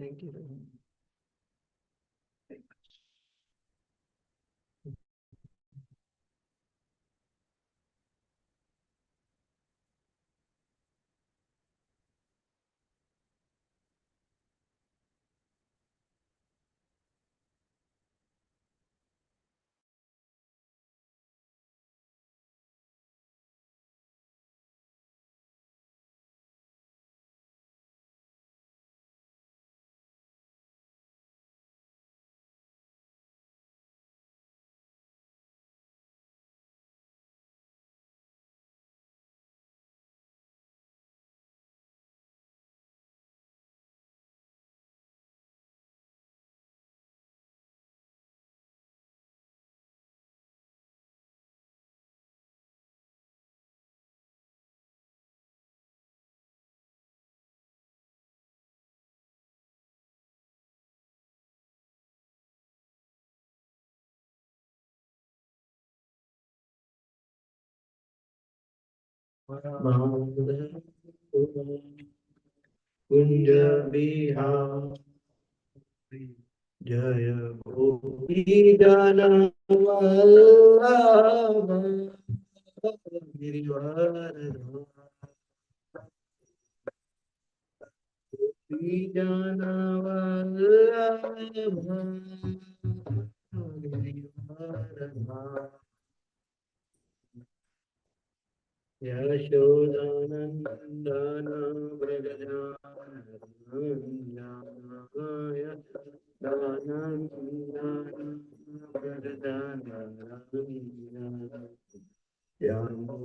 Thank you. कुंज बिहार जय गोपी जन वल्लभ गिरिवर गोपी जन वल्लभ गिरिवर यशोदानन्दन व्रजरानन्दनाय दानन्दन व्रजरानन्दन यमुनातीरावनचारी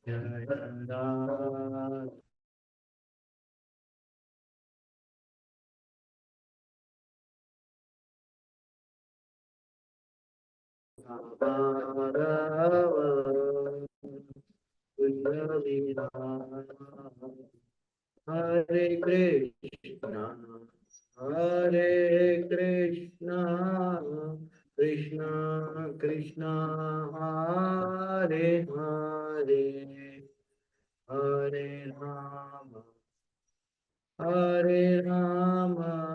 जय Ram Hare Krishna, Hare Krishna, Krishna Krishna, Hare Hare, Hare Rama, Hare Rama,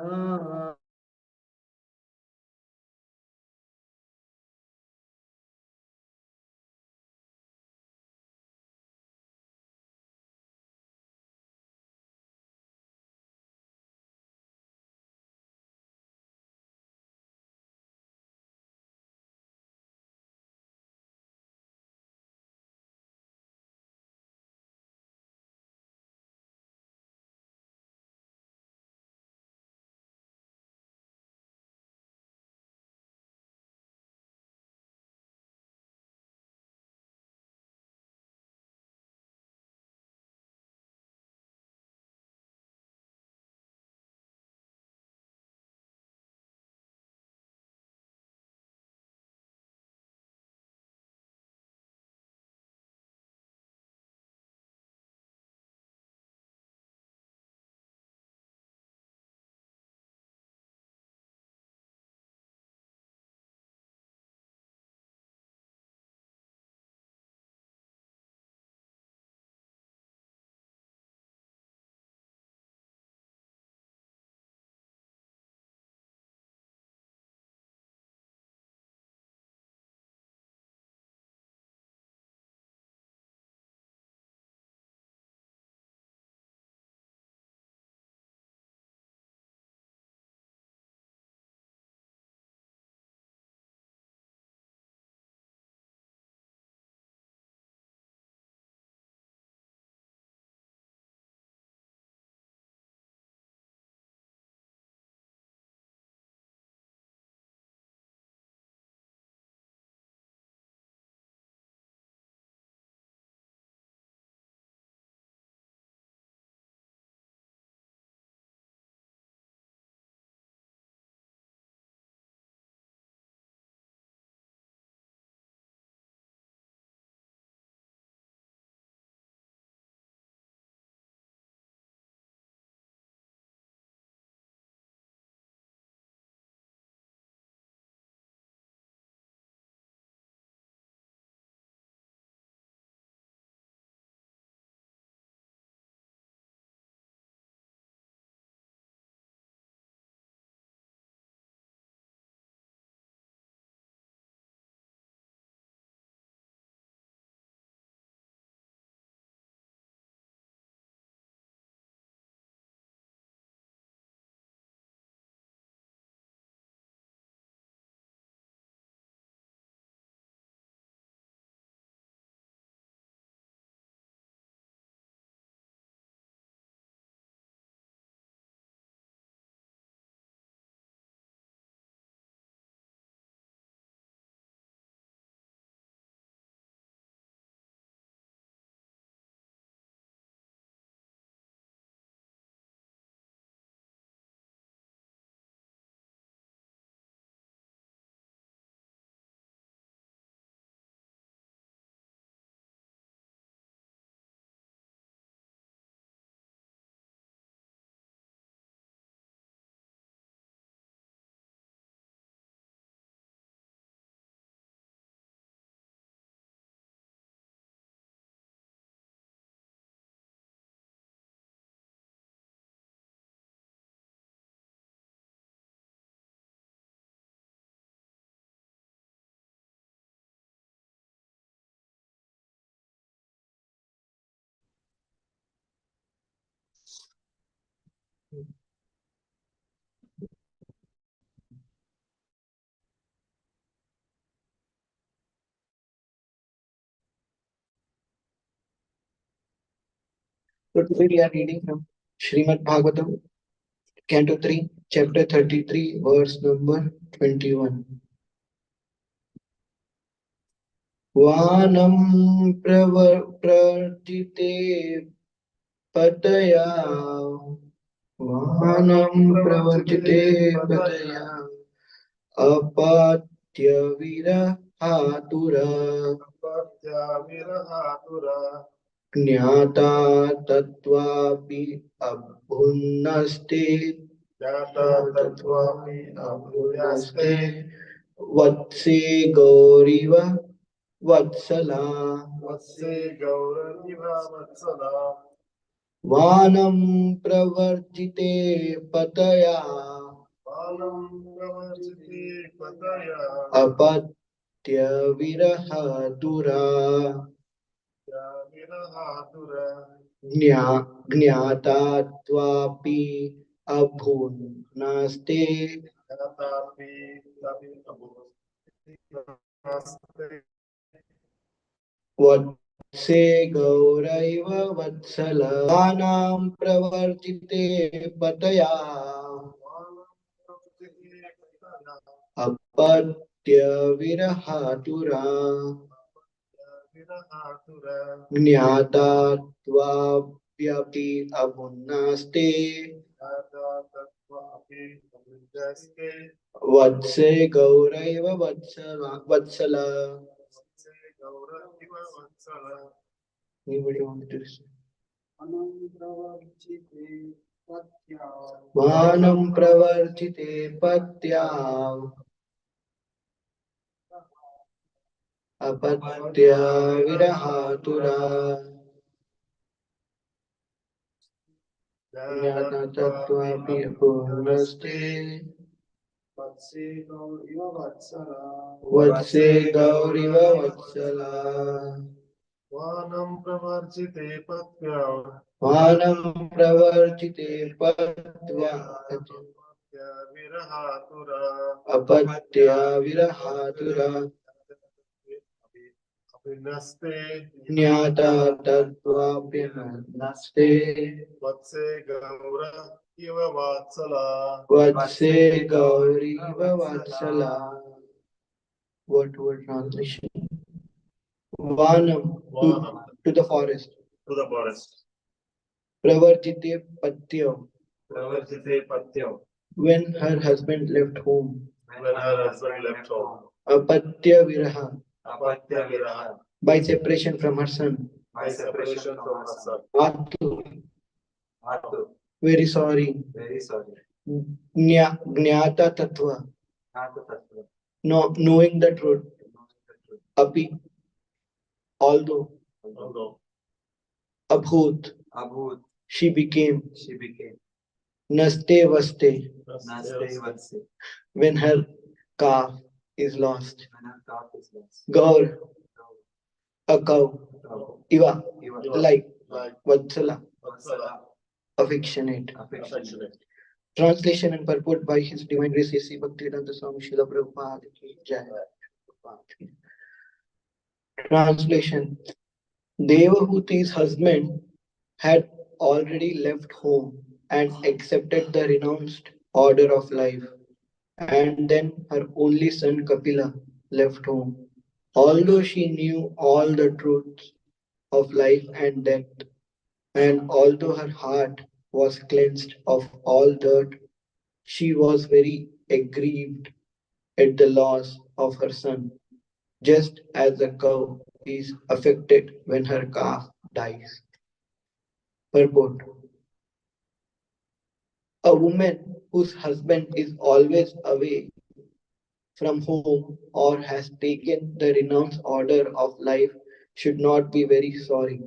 So today we are reading from Srimad Bhagavatam, Canto 3, Chapter 33, verse number 21. वानं प्रवर्तिते पतया वानं प्रवर्तिते पतया अपात्यविरहातुरा ज्ञाता तत्त्वापि अभुन्नस्ते ज्ञाता तत्त्वापि अभुन्नस्ते वत्से गौरिव वत्सला वत्से गौरविव वत्सला वानं प्रवर्तिते पतया वानं प्रवर्तिते पतया अपत्यविरहातुरा ज्ञा ज्ञाता त्वापि अभून्नास्ते वत्से गौरैव वत्सलानां प्रवर्तिते पतया अपत्यविरहातुरा ज्ञाता त्वाप्यपि अभुन्नास्ते वत्से गौरैव वत्सला Anybody want to say? वानं प्रवर्तिते पत्या अपत्या विरहातुरा ज्ञाता तत्त्वापि पूर्णस्ते वत्से गौरिव वत्सला वानं प्रवर्तिते पत्या वानं प्रवर्तिते पत्या अपत्या विरहातुरा ज्ञाता तत्त्वाप्यनस्ते वत्से गौर इव वात्सला वत्से गौरीव वात्सला. Word to word translation. Vanam, to the forest. To the forest. Pravartite patyo. Pravartite patyo. When her husband left home. When her husband left home. Apatya viraha. Apatya viraha. By separation from her son. By separation from her son. Atu. Atu. Very sorry. Very sorry. Jnata tattva. Jnata tattva. No, knowing the truth. Api. Although. Although. Abhut. Abhut. She became. She became. Naste vaste. Naste vaste. When her calf is lost. When her calf is lost. Gaur. A cow. Iva. Iva. Like. Vatsala. Vatsala. Affectionate. Affectionate. Translation and purport by His Divine Grace A.C. Bhaktivedanta Swami Srila Prabhupada ki Jai. Translation. Devahuti's husband had already left home and accepted the renounced order of life. And then her only son Kapila left home. Although she knew all the truths of life and death, and although her heart was cleansed of all dirt, she was very aggrieved at the loss of her son, just as a cow is affected when her calf dies. Purport. A woman whose husband is always away from home or has taken the renounced order of life should not be very sorry,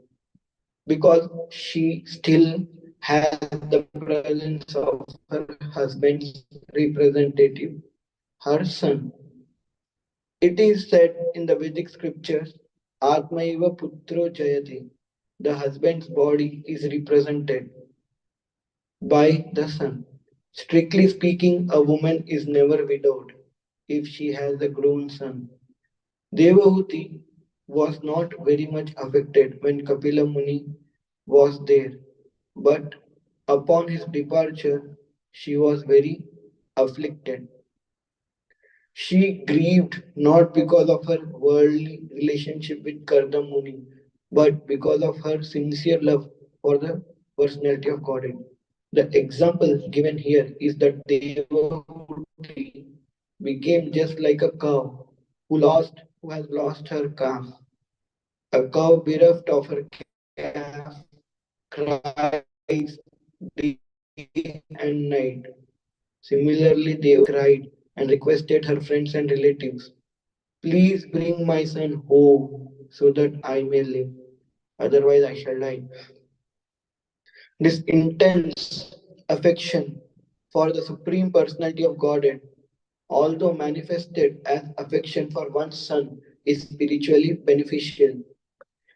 because she still has the presence of her husband's representative, her son. It is said in the Vedic scriptures, Atmaiva Putro Jayate, the husband's body is represented. by the sun. Strictly speaking, a woman is never widowed if she has a grown son. Devahuti was not very much affected when Kapila Muni was there, but upon his departure, she was very afflicted. She grieved not because of her worldly relationship with Karna Muni, but because of her sincere love for the personality of Godhead. The example given here is that Devahuti became just like a cow who has lost her calf. A cow bereft of her calf cries day and night. Similarly, Devhuti cried and requested her friends and relatives, please bring my son home so that I may live, otherwise I shall die. This intense affection for the Supreme Personality of Godhead, although manifested as affection for one's son, is spiritually beneficial.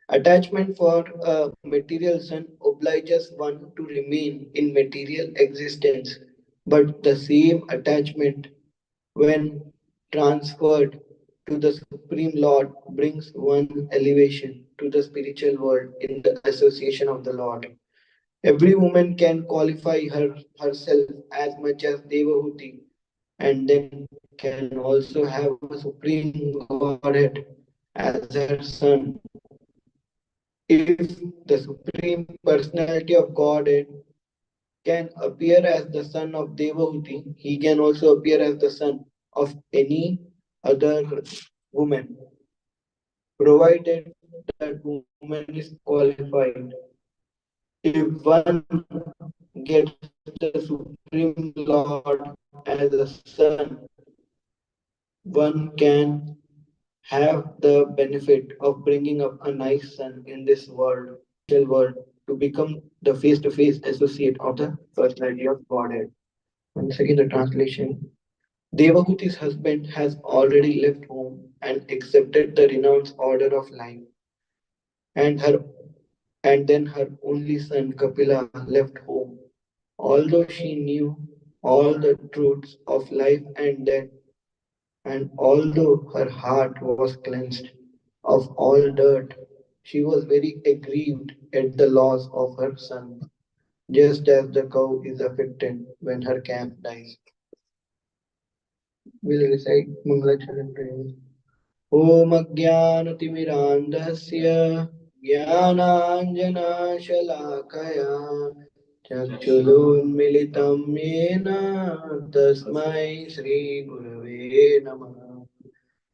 Attachment for a material son obliges one to remain in material existence, but the same attachment, when transferred to the Supreme Lord, brings one elevation to the spiritual world in the association of the Lord. Every woman can qualify herself as much as Devahuti and then can also have a Supreme Godhead as her son. If the Supreme Personality of Godhead can appear as the son of Devahuti, he can also appear as the son of any other woman, provided that woman is qualified. If one gets the Supreme Lord as a son, one can have the benefit of bringing up a nice son in this world, spiritual world, to become the face to face associate of the personality of Godhead. Once again, the translation. Devahuti's husband has already left home and accepted the renounced order of life, and her and then her only son Kapila left home. Although she knew all the truths of life and death, and although her heart was cleansed of all dirt, she was very aggrieved at the loss of her son, just as the cow is affected when her calf dies. Will recite Mangalacharan prayers. ॐ अज्ञानतिमिरान्धस्य ज्ञानाञ्जनशलाकया चक्षुरुन्मिलितं येन तस्मै श्रीगुरवे नमः।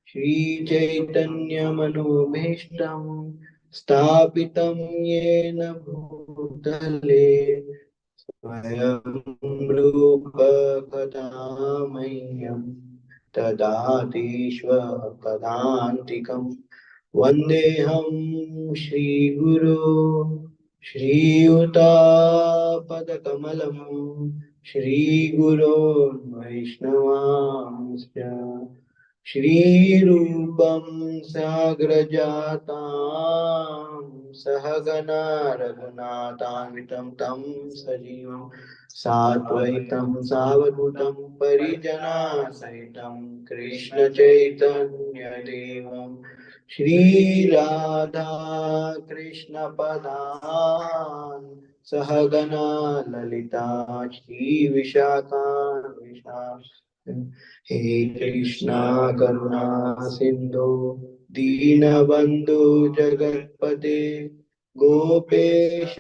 श्रीचैतन्यमनोभीष्टं स्थापितं येन भूतले स्वयं रूप कदा मह्यं ददातीश्वपदान्तिकं वन्देऽहं श्रीगुरो श्रीयुतापदकमलं श्रीगुरोर्वैष्णवांश्च श्रीरूपं साग्रजातां सहगना रघुनाथान्वितं तं सजीवं साद्वैतं सावधूतं परिजनासहितं कृष्णचैतन्यदेवं श्रीराधा कृष्णपदान् सहगना ललिता श्रीविशाखान्विषा हे कृष्णा करुणा सिंधु दीनबंधु जगतपते गोपेश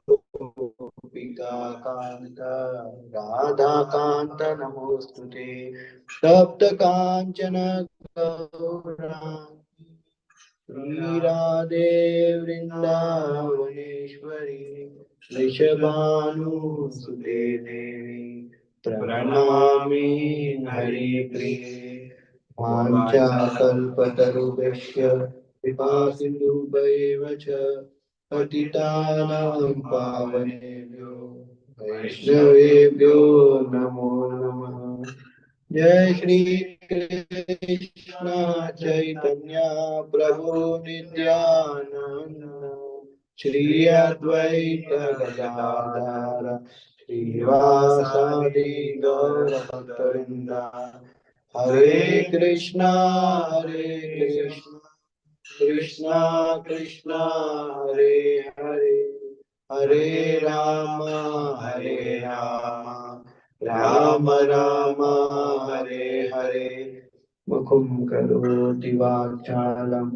गोपिका कांत राधा कांत नमोस्तुते तप्त कांचन गौरांगी श्रीराधे वृंदावनेश्वरी वृषभानुसुते देवी प्रणमामि हरिप्रिये वाञ्छाकल्पतरुभ्यश्च कृपासिन्धुभ्येव च पतितानां पावनेभ्यो वैष्णवेभ्यो नमो नमः। जय श्री कृष्ण चैतन्य प्रभु Nityanand Shri Advaita Gadadhar Srivasadi Gaurabhaktarinda. Hare Krishna, Hare Krishna, Krishna Krishna, Hare Hare, Hare Rama, Hare Rama, Rama Rama, Hare Hare. Mukham karoti vachalam,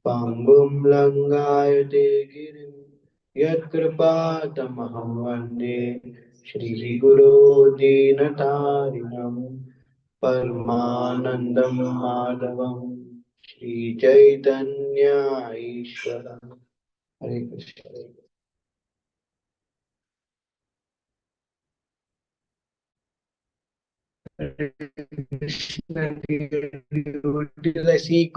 pangum langayate girim, yat kripatamaham vande, Shri Guru Dinatarinam, Paramanandam Madhavam, Shri Chaitanya Ishvara. Hare Krishna. Krishna, devotees, I seek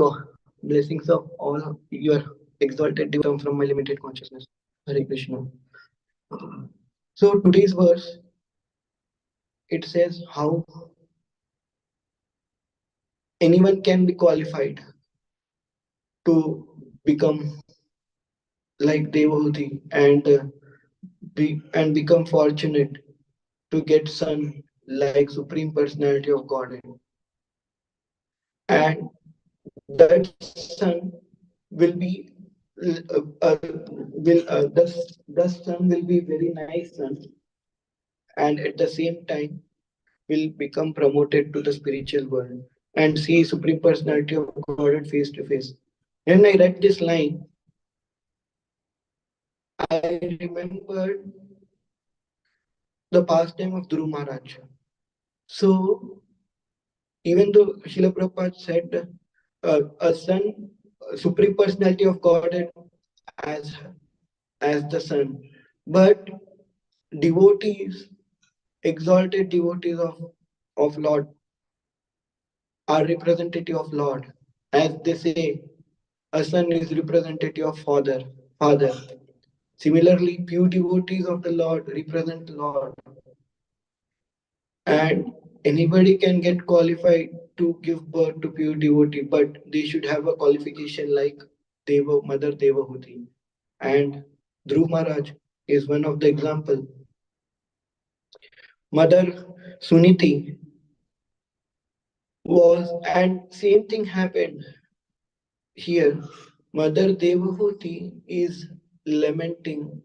blessings of all your exalted come from my limited consciousness. Hare Krishna. So today's verse, it says how anyone can be qualified to become like devotee and become fortunate to get son like supreme personality of Godhead, and that son will be the son will be very nice son, and at the same time will become promoted to the spiritual world and see supreme personality of Godhead face to face. When I read this line, I remembered the pastime of Dhruv Maharaj. So even though Srila Prabhupada said a son, supreme personality of Godhead as as the son, but devotees, exalted devotees of Lord are representative of Lord. As they say, a son is representative of father. Similarly, pure devotees of the Lord represent Lord. And anybody can get qualified to give birth to pure devotee, but they should have a qualification like Mother Devahuti. And Dhruv Maharaj is one of the example. Mother Suniti was, and same thing happened here. Mother Devahuti is lamenting,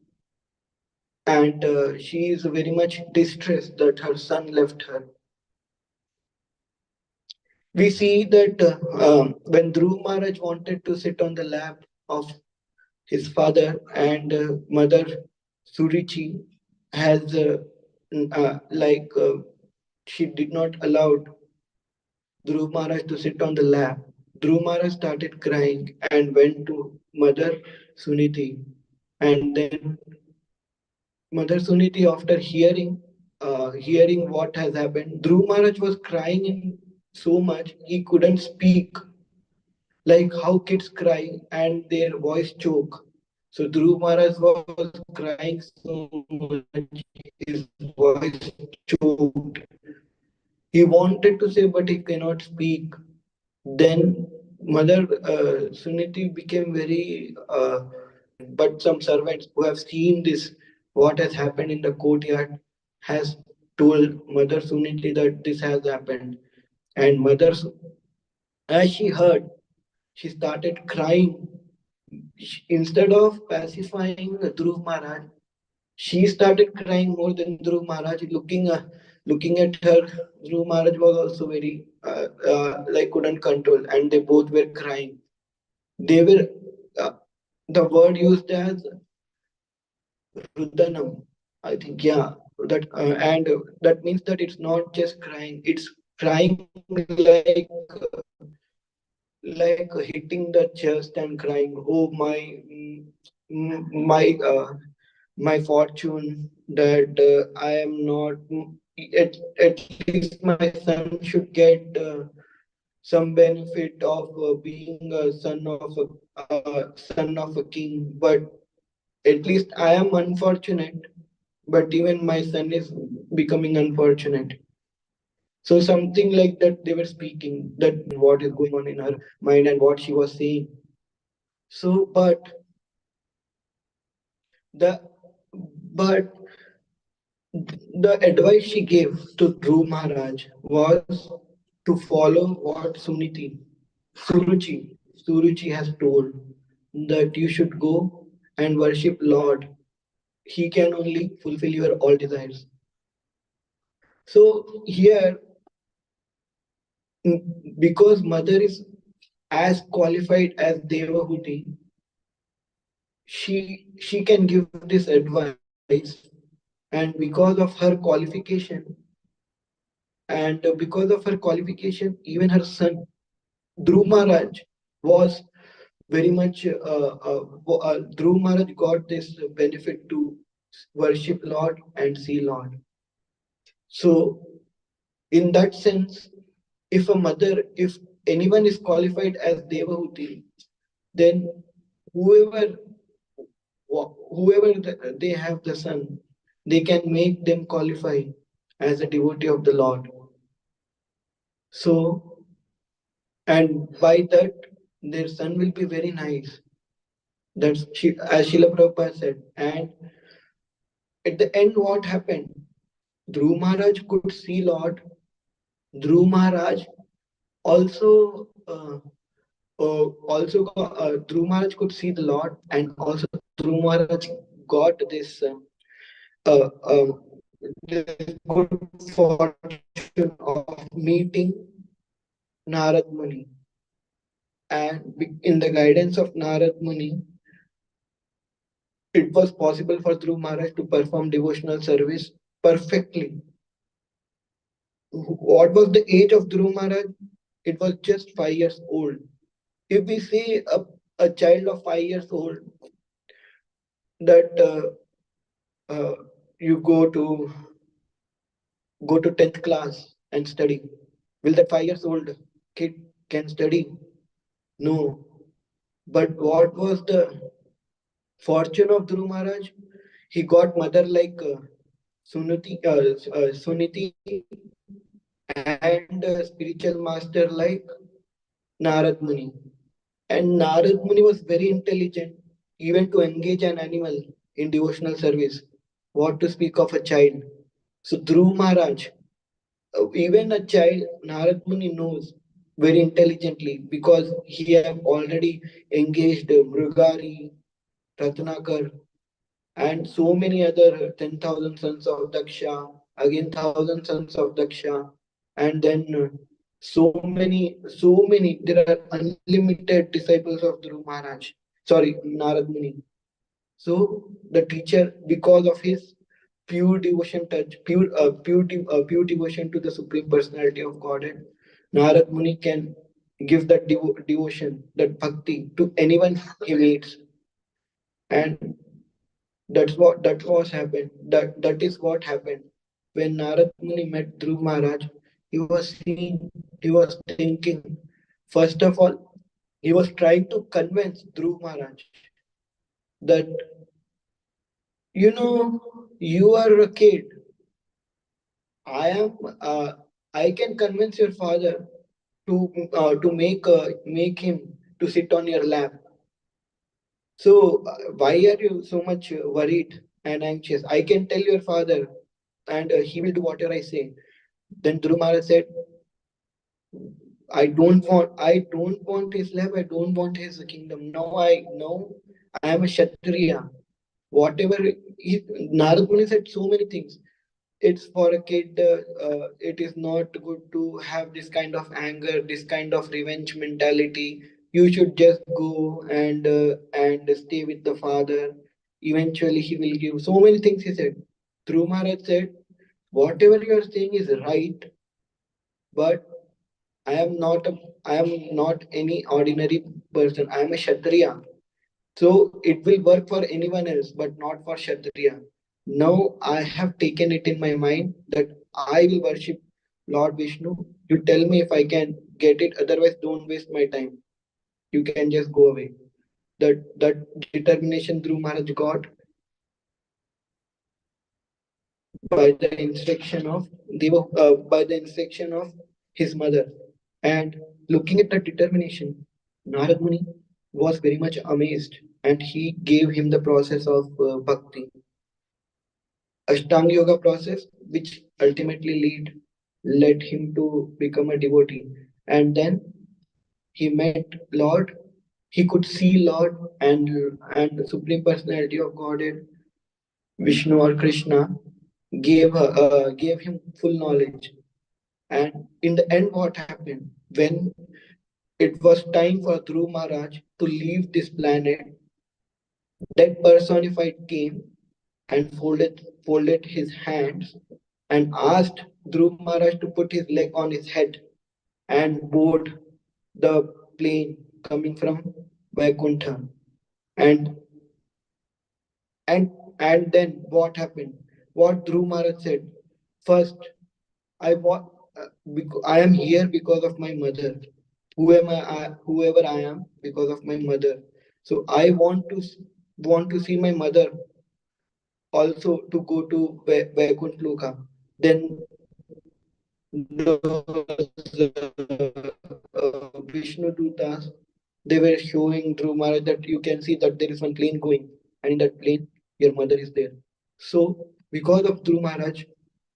and she is very much distressed that her son left her. We see that when Dhruv Maharaj wanted to sit on the lap of his father, and mother Surichi has she did not allow Dhruv Maharaj to sit on the lap. Dhruv Maharaj started crying and went to Mother Suniti. And then Mother Suniti, after hearing what has happened, Dhruv Maharaj was crying in so much he couldn't speak, like how kids cry and their voice choke. So Dhruv Maharaj was crying so much, his voice choked. He wanted to say, but he cannot speak. Then Mother Suniti became very but some servants who have seen this, what has happened in the courtyard, has told Mother Suniti that this has happened. And as she heard, she started crying. Instead of pacifying Dhruv Maharaj, she started crying more than Dhruv Maharaj. Looking at her, Dhruv Maharaj was also very like couldn't control, and they both were crying. They were uh, the word used as Rudanam. I think yeah, and that means that it's not just crying; it's crying like hitting the chest and crying, "Oh my my fortune that I am not. At least my son should get some benefit of being a son of a king. But at least I am unfortunate. But even my son is becoming unfortunate." So something like that they were speaking, that what is going on in her mind and what she was saying. So, the but The advice she gave to Dhruv Maharaj was to follow what Suruchi has told, that you should go and worship Lord. He can only fulfill your all desires. So here, because mother is as qualified as Devahuti, she can give this advice, and because of her qualification, even her son Dhruv Maharaj was very much Dhruv Maharaj got this benefit to worship Lord and see Lord. So in that sense, if anyone is qualified as Devahuti, then whoever they have the son, they can make them qualify as a devotee of the Lord. So, and by that, their son will be very nice. That's as Srila Prabhupada said. And at the end, what happened? Dhruv Maharaj could see Lord. Dhruv Maharaj also Dhruv Maharaj could see the Lord, and also Dhruv Maharaj got uh, uh, this good fortune of meeting Narad Muni, and in the guidance of Narad Muni, it was possible for Dhruv Maharaj to perform devotional service perfectly. What was the age of Dhruv Maharaj? It was just 5 years old. If we see a child of 5 years old that uh, you go to 10th class and study, will that 5 years old kid can study? No. But what was the fortune of Dhruv Maharaj? He got mother like Suniti and spiritual master like Narad Muni. And Narad Muni was very intelligent, even to engage an animal in devotional service. What to speak of a child? So Dhruv Maharaj, even a child, Narad Muni knows very intelligently because he have already engaged Mrugari, Ratnakar, and so many other 10,000 sons of Daksha, again 1,000 sons of Daksha, and then so many, there are unlimited disciples of Dhruv Maharaj, sorry, Narad Muni. So the teacher, because of his pure devotion touch, pure devotion to the Supreme Personality of Godhead, Narad Muni can give that devotion, that bhakti to anyone he meets. And that was happened. That is what happened. When Narad Muni met Dhruv Maharaj, he was thinking. First of all, he was trying to convince Dhruv Maharaj that you are a kid. I am. I can convince your father to make him to sit on your lap. So why are you so much worried and anxious? I can tell your father, and he will do whatever I say. Then Dhruv Maharaj said, I don't want his lap. I don't want his kingdom. No, I am a Kshatriya. Whatever Narad Muni said, so many things. It's for a kid. It is not good to have this kind of anger, this kind of revenge mentality. You should just go and stay with the father. Eventually, he will give so many things. He said. Dhruv Maharaj said, whatever you are saying is right, but I am not a I am not any ordinary person. I am a Kshatriya. So it will work for anyone else, but not for Kshatriya. Now I have taken it in my mind that I will worship Lord Vishnu. You tell me if I can get it, otherwise don't waste my time. You can just go away. That determination Dhruv Maharaj got by the instruction of by the instruction of his mother. And looking at that determination, Narad Muni was very much amazed, and he gave him the process of bhakti. Ashtanga yoga process, which ultimately led him to become a devotee. And then he met Lord. He could see Lord and the Supreme Personality of Godhead, Vishnu or Krishna, gave him full knowledge. And in the end, what happened when it was time for Dhruv Maharaj to leave this planet? That personified came and folded his hands and asked Dhruv Maharaj to put his leg on his head and board the plane coming from Vaikuntha. And and and then what happened? What Dhruv Maharaj said? First, I want I am here because of my mother. Whoever I am, because of my mother. So I want to see my mother also to go to Vaikunt Loka. Then those Vishnu Dutas, they were showing Dhruv Maharaj that you can see that there is one plane going, and in that plane your mother is there. So because of Dhruv Maharaj,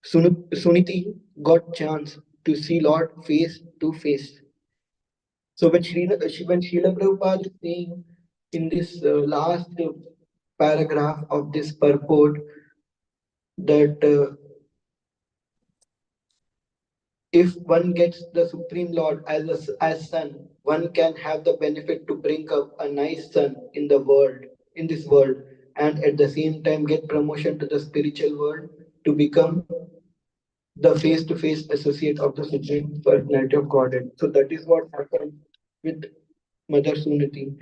Suniti got chance to see Lord face to face. So when Srila Prabhupada is saying in this last paragraph of this purport that if one gets the Supreme Lord as son, one can have the benefit to bring up a nice son in this world, and at the same time get promotion to the spiritual world to become the face-to-face associate of the Supreme Personality of Godhead. So that is what happened with Mother Sunati.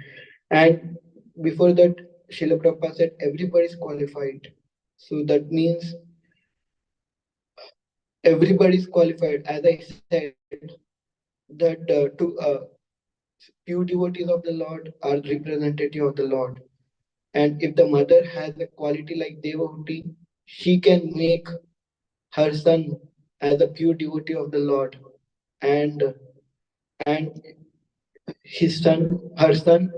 And before that, Srila Prabhupada said everybody is qualified. So that means everybody is qualified. As I said, that pure devotees of the Lord are representative of the Lord. And if the mother has a quality like Devahuti, she can make her son as a pure devotee of the Lord. And and his son, her son,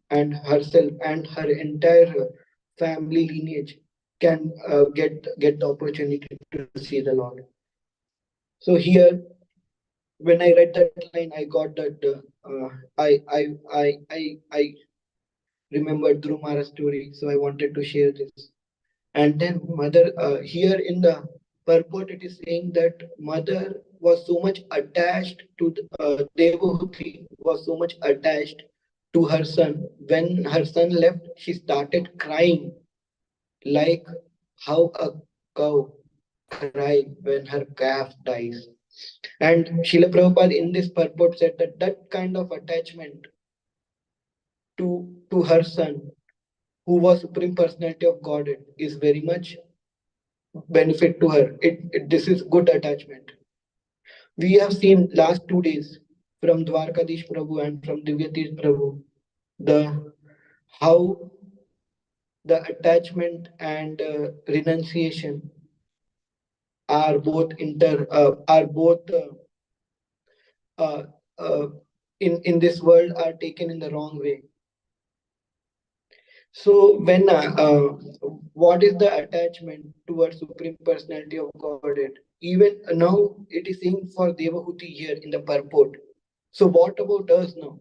and herself and her entire family lineage can get the opportunity to see the Lord. So here, when I read that line, I got that I remembered Dhruv Maharaj's story, so I wanted to share this. And then mother, here in the purport, it is saying that mother was so much attached to Devahuti was so much attached to her son. When her son left, she started crying like how a cow cry when her calf dies. And Srila Prabhupada in this purport said that that kind of attachment to her son, who was Supreme Personality of Godhead, is very much benefit to her. This is good attachment. We have seen last 2 days from Dwarkadish Prabhu and from Divyatish Prabhu the how the attachment and renunciation are both uh, uh, in this world are taken in the wrong way. So when what is the attachment towards Supreme Personality of Godhead? Even now it is saying for Devahuti here in the purport. So what about us now?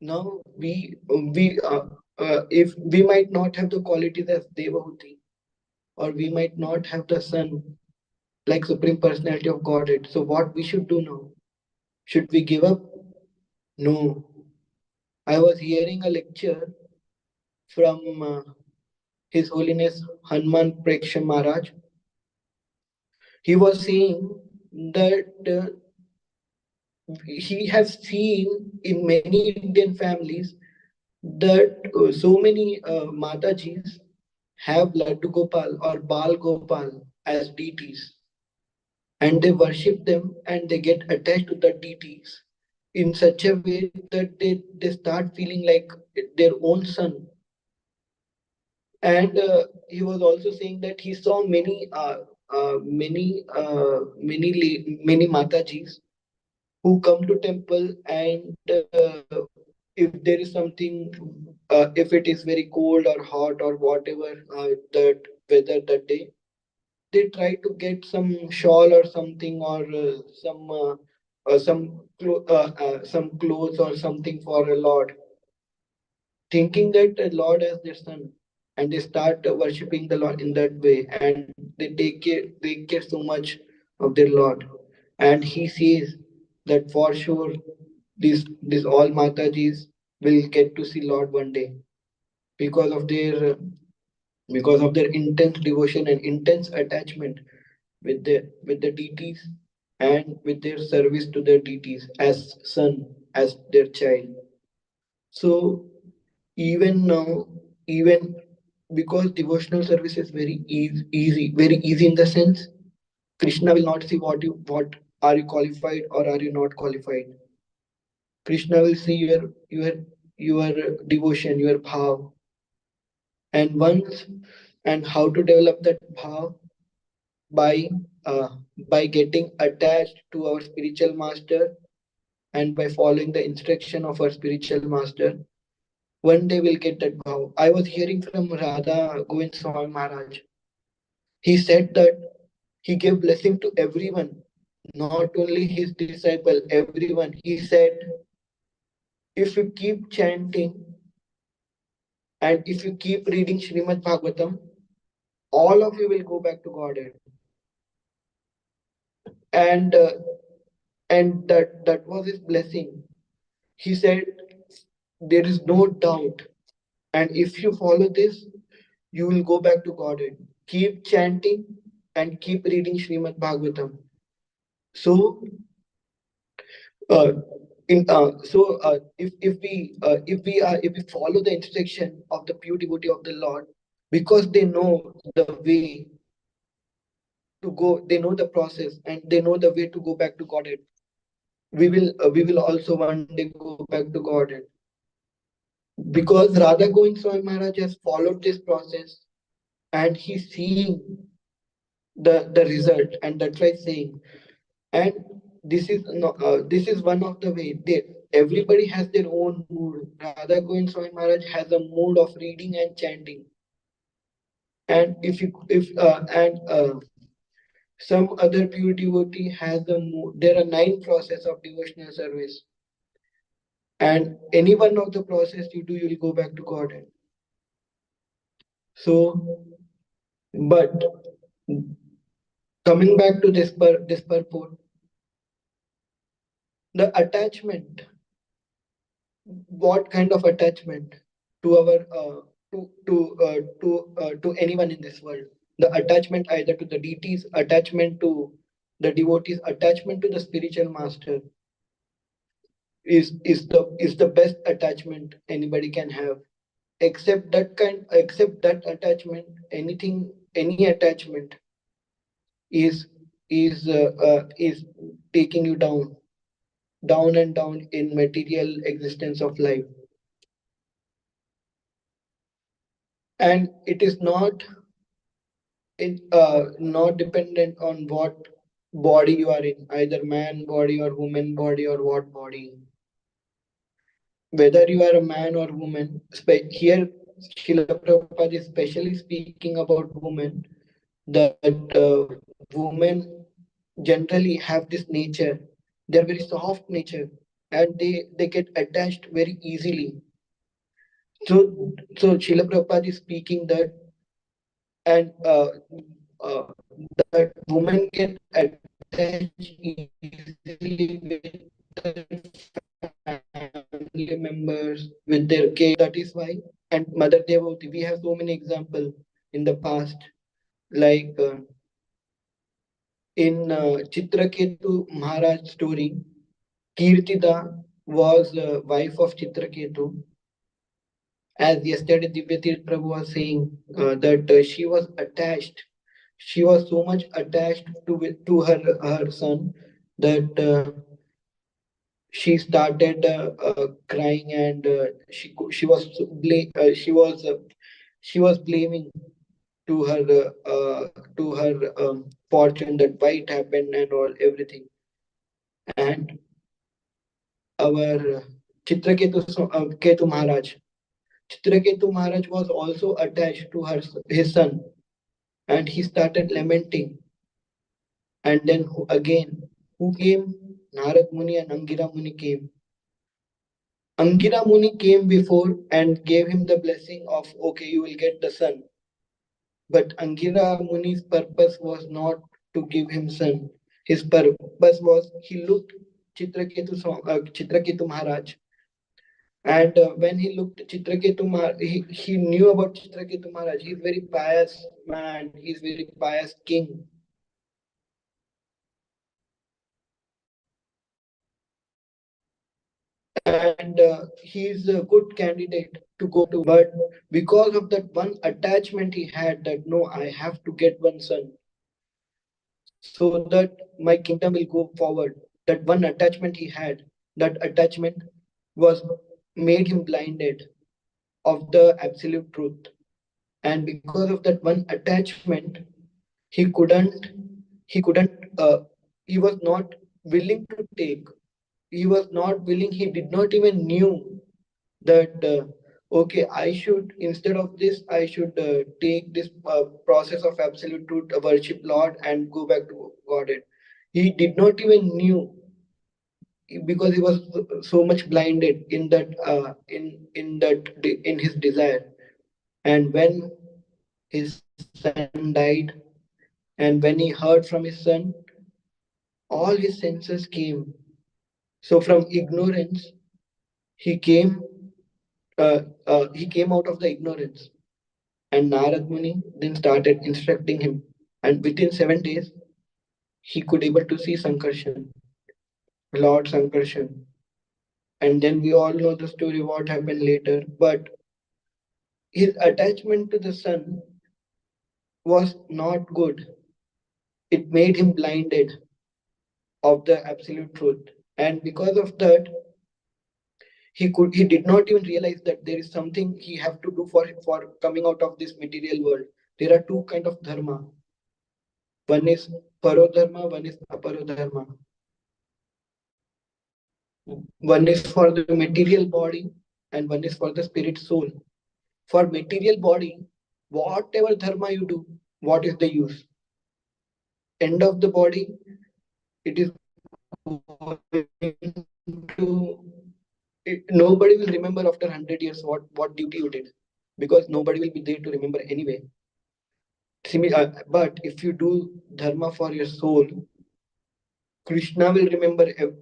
Now if we might not have the qualities as Devahuti, or we might not have the son like Supreme Personality of Godhead. So what we should do now? Should we give up? No. I was hearing a lecture from His Holiness Hanuman Preksha Maharaj. He was saying that he has seen in many Indian families that so many Matajis have Laddu Gopal or Bal Gopal as deities, and they worship them and they get attached to the deities in such a way that they start feeling like their own son. And he was also saying that he saw many Matajis who come to temple, and if there is something, if it is very cold or hot or whatever that weather that day, they try to get some shawl or something, or some clothes or something for a Lord, thinking that a Lord as their son, and they start worshipping the Lord in that way, and they care so much of their Lord, and he says that for sure this all Matajis will get to see Lord one day because of their intense devotion and intense attachment with the deities, and with their service to their deities as son, as their child. So even now, even because devotional service is very very easy in the sense, Krishna will not see what are you qualified or are you not qualified. Krishna will see your devotion, your bhav, and once, and how to develop that bhav by uh, by getting attached to our spiritual master, and by following the instruction of our spiritual master. One day we'll get that bhav. I was hearing from Radha Govind Swami Maharaj. He said that he gave blessing to everyone, not only his disciple, everyone. He said, if you keep chanting and if you keep reading Srimad Bhagavatam, all of you will go back to Godhead. And that was his blessing. He said, there is no doubt. And if you follow this, you will go back to Godhead. Keep chanting and keep reading Srimad Bhagavatam. So, uh, if we follow the instruction of the pure devotee of the Lord, because they know the way to go, they know the process, and they know the way to go back to Godhead. We will also one day go back to Godhead, because Radha Govind Swami Maharaj has followed this process, and he's seeing the result, and that's why saying. And this is no, this is one of the way they, everybody has their own mood. Radha Govind Swami Maharaj has a mood of reading and chanting, and if you if and some other pure devotee has a mood. There are 9 process of devotional service, and any one of the process you do, you will go back to God. So, but coming back to this purport, the attachment, what kind of attachment to our to anyone in this world, the attachment either to the deities, attachment to the devotees, attachment to the spiritual master, is the best attachment anybody can have. Except that attachment, anything, any attachment is is taking you down and down in material existence of life. And it is not dependent on what body you are in, either man body or woman body or what body. Whether you are a man or woman, here Srila Prabhupada is specially speaking about women, that women generally have this nature. They are very soft nature, and they get attached very easily. So Srila Prabhupada is speaking that, and that women get attached easily with family members, with their kids. That is why. And Mother Devotee, we have so many examples in the past, like in Chitraketu Maharaj story, Kirtida was wife of Chitraketu. As yesterday Divyatirth Prabhu was saying, that she was attached. She was so much attached to her son that she started crying, and she was blaming to her fortune, that why it happened and all everything. And our Ketu Maharaj, Chitraketu Maharaj was also attached to his son. and he started lamenting. And then who came? Narad Muni and Angira Muni came. Angira Muni came before and gave him the blessing of, okay, you will get the son. But Angira Muni's purpose was not to give him son. His purpose was he looked Chitraketu Maharaj, and when he looked Chitraketu Maharaj, he knew about Chitraketu Maharaj. He's very pious man. He's very pious king. And he is a good candidate to go to. But because of that one attachment he had, that no, I have to get one son so that my kingdom will go forward. That one attachment he had, that attachment was made him blinded of the absolute truth. And because of that one attachment, he couldn't, he couldn't, he was not willing to take. He was not willing. He did not even knew that okay, I should, instead of this, I should take this process of absolute truth, worship Lord and go back to Godhead. He did not even knew, because he was so much blinded in that in his desire. And when his son died, and when he heard from his son, all his senses came. So from ignorance, he came, he came out of the ignorance. And Narad Muni then started instructing him. And within 7 days, he could able to see Sankarshan, Lord Sankarshan. And then we all know the story, what happened later. But his attachment to the sun was not good. It made him blinded of the absolute truth. And because of that, he did not even realize that there is something he have to do for coming out of this material world. There are two kind of dharma. One is parodharma, one is aparodharma. One is for the material body and one is for the spirit soul. For material body, whatever dharma you do, what is the use? End of the body, it is going to, nobody will remember after 100 years what duty you did, because nobody will be there to remember anyway. But if you do dharma for your soul, Krishna will remember till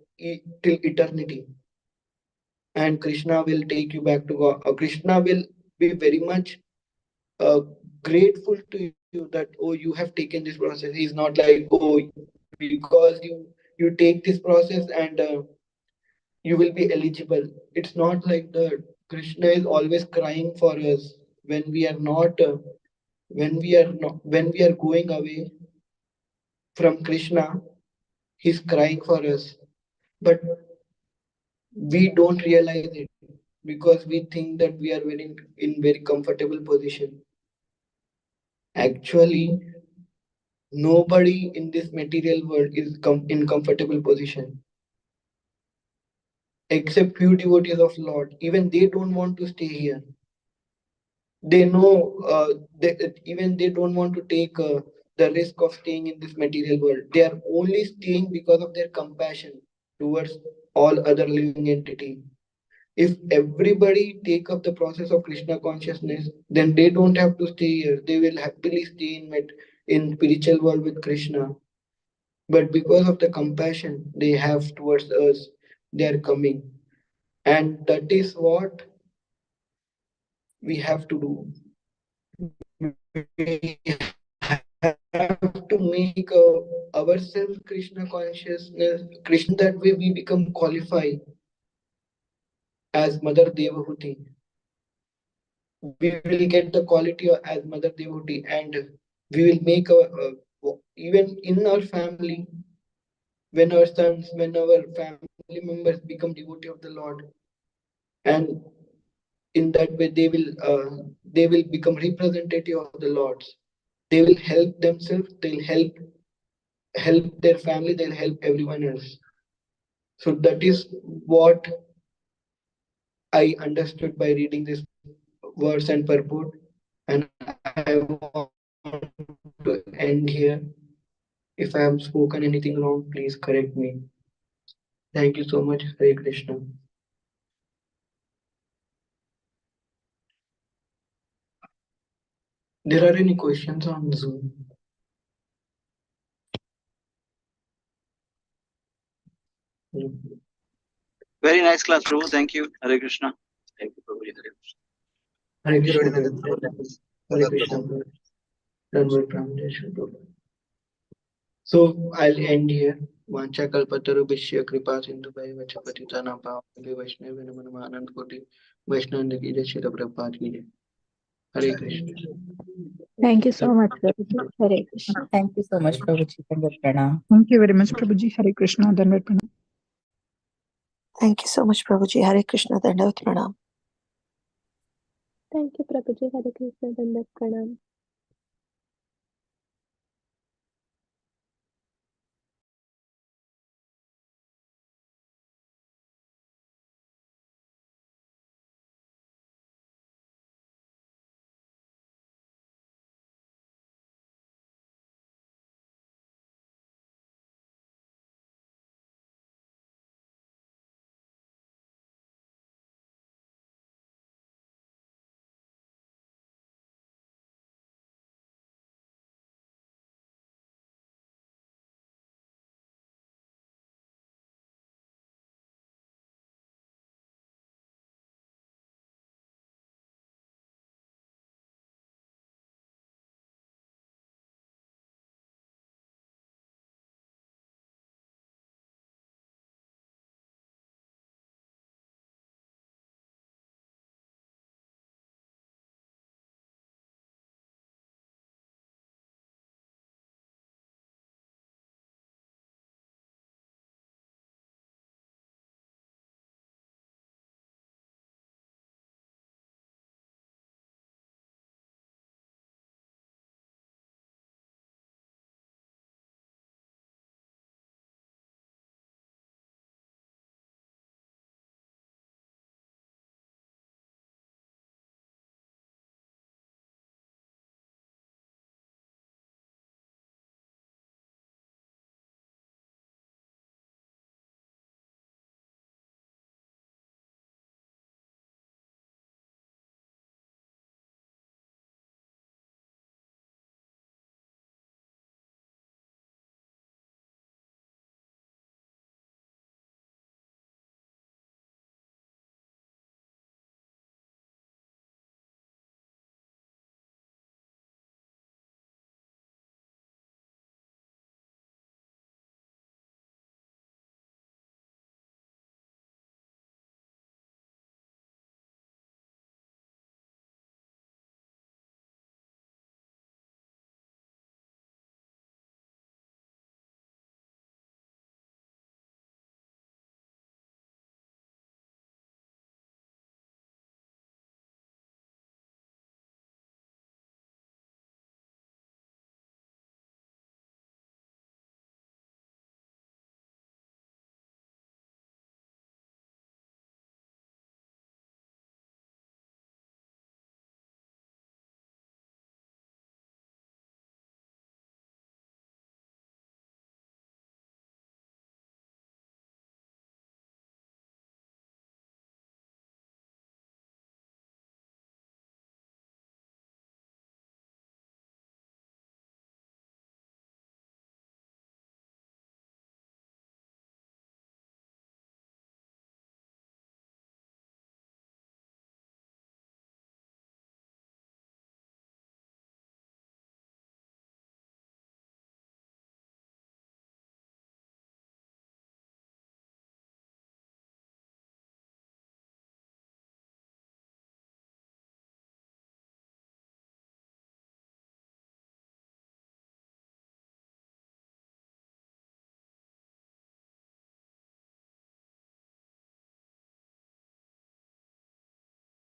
eternity, and Krishna will take you back to God. Krishna will be very much uh, grateful to you that, oh, you have taken this process. He's not like, oh, because you take this process and you will be eligible. It's not like that. Krishna is always crying for us when we are not when we are going away from Krishna. He's crying for us, but we don't realize it because we think that we are in very comfortable position. Actually, nobody in this material world is in comfortable position except few devotees of Lord. Even they don't want to stay here. They know even they don't want to take the risk of staying in this material world. They are only staying because of their compassion towards all other living entity. If everybody take up the process of Krishna consciousness, then they don't have to stay here. They will happily stay in spiritual world with Krishna. But because of the compassion they have towards us, they are coming. And that is what we have to do. We have to make ourselves Krishna consciousness, Krishna. That way we become qualified as Mother Devahuti. We will get the quality as Mother Devahuti, and we will make even in our family, when our sons, when our family members become devotee of the Lord, and in that way they will become representative of the Lord's. They will help themselves. They'll help their family. They'll help everyone else. So that is what I understood by reading this verse and purport, and I want to end here. If I have spoken anything wrong, please correct me. Thank you so much. Hare Krishna. There are any questions on Zoom? Very nice class, Prabhu. Thank you. Hare Krishna. Thank you, Prabhuji. Hare Krishna. Hare Thank you, Krishna. Rohininandan. Hare Krishna. Dhanwad Pramdeshwar Prabhu. So I'll end here. Vancha kalpataru bishya kripa sindhu bhai vacha patitanam pavanabhi vaishnavi namo namo anand koti vaishnav ki jai Shri Prabhupada ki jai. Hare Krishna. Thank you so much, Prabhuji. Hare Krishna. Thank you so much, Prabhuji. Pranam. Thank you very much, Prabhuji. Hare Krishna. Dhanwad Pranam. Thank you so much, Prabhuji. Hare Krishna. Dandavat Pranam. Thank you, Prabhuji. Hare Krishna. Dandavat Pranam.